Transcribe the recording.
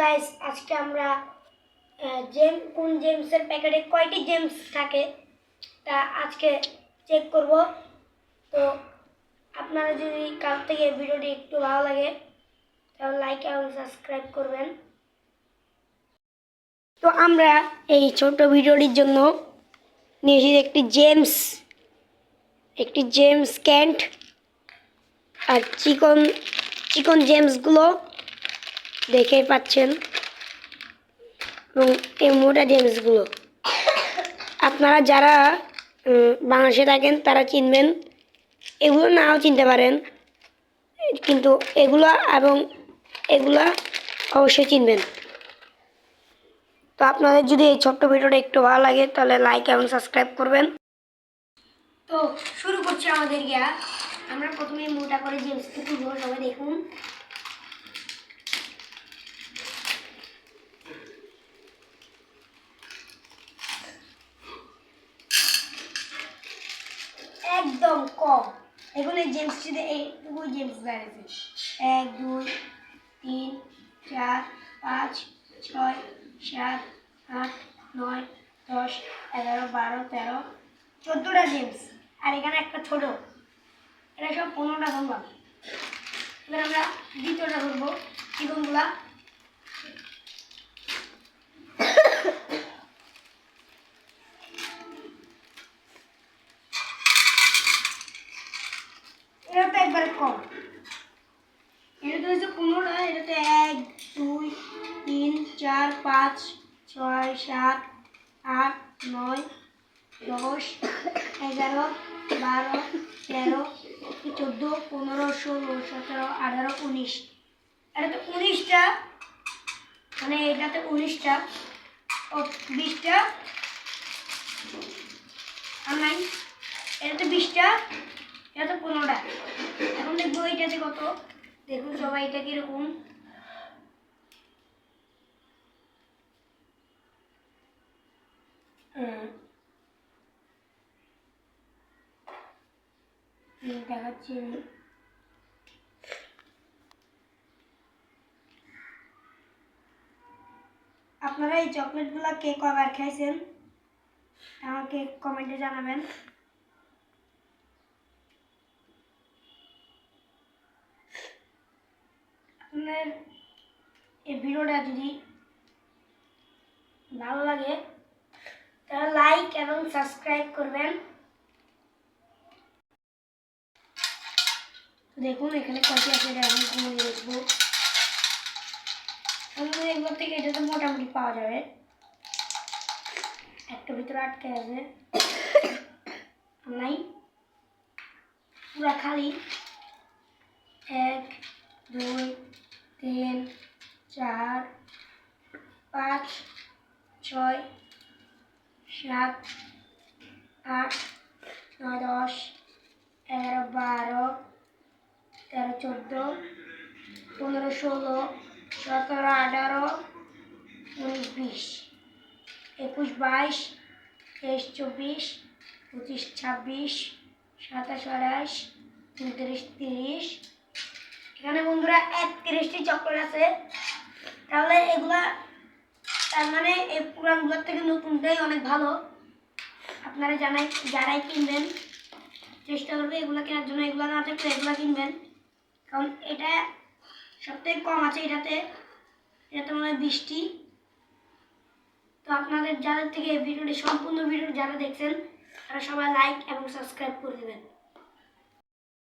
Guys আজকে আমরা কোন জেমসের প্যাকেটে কয়টি জেমস থাকে তা আজকে চেক করব। তো আপনারা যদি কাল থেকে ভিডিওটি একটু ভালো লাগে তাহলে লাইক এবং সাবস্ক্রাইব করবেন। তো আমরা এই ছোট ভিডিওটির জন্য নিয়েছি একটি জেমস ক্যান্ট আর চিকন জেমসগুলো দেখে পাচ্ছেন এবং এই মোটা জেমসগুলো আপনারা যারা বাংলাদেশে থাকেন তারা চিনবেন, এগুলো নাও চিনতে পারেন, কিন্তু এগুলা অবশ্যই চিনবেন। তো আপনাদের যদি এই ছোট্ট ভিডিওটা একটু ভালো লাগে তাহলে লাইক এবং সাবস্ক্রাইব করবেন। তো শুরু করছি আমাদের গিয়া। আমরা প্রথমে মোটা করে জেমসকে তুলব, সবাই দেখুন। একদম কম, এখন এই জেমস যদি এইটুকু জেমস বেড়েছে 1 2 3 4 5 6 7 8 9 10 11 12 13 14টা জেমস, আর এখানে একটা ছোট, এটা সব 15টা ধরলাম। এবার আমরা দ্বিতীয়টা ধরবো, চিকনগুলা। এটা তো একবারে কম, এটা তো হচ্ছে 15টা, এটাতে 1 2 3 4 5 6 7 8 9 10 11 12 13 14 15 16 17 18 19, এটাতে 19টা, মানে এটাতে 19টা ও 20টা আর নাই, এটাতে 20টা, এটাতে 15টা। এখন দেখবো এইটাতে কত, দেখুন সবাই এটা কিরকম। দেখাচ্ছি আপনারা এই চকলেটগুলো কে কবার খাইছেন আমাকে কমেন্টে জানাবেন। আপনার এই ভিডিওটা যদি ভালো লাগে তাহলে লাইক এবং সাবস্ক্রাইব করবেন। দেখুন এখানে কয়টি আছে, এখন দেখবো। এগুলোর থেকে এটা তো মোটামুটি পাওয়া যাবে, একটা ভিতরে আটকে আছে, নাই পুরা খালি। 1 2 3 4 5 6 7 8 9 10 11 12 13 14 15 16 17 18 19 20 21 22 23 24 25 26 27 28 29 30। এখানে বন্ধুরা 31টি চকলেট আছে, তাহলে এগুলা তার মানে এই পুরানগুলোর থেকে নতুনটাই অনেক ভালো। আপনারা যারাই কিনবেন চেষ্টা করবে এগুলো কেনার জন্য, এগুলো না থাকলে এগুলো কিনবেন, কারণ এটা সবথেকে কম আছে। এটাতে মনে হয় 20টি। তো আপনাদের যাদের থেকে এই ভিডিওটি সম্পূর্ণ ভিডিও যারা দেখছেন তারা সবাই লাইক এবং সাবস্ক্রাইব করে দেবেন।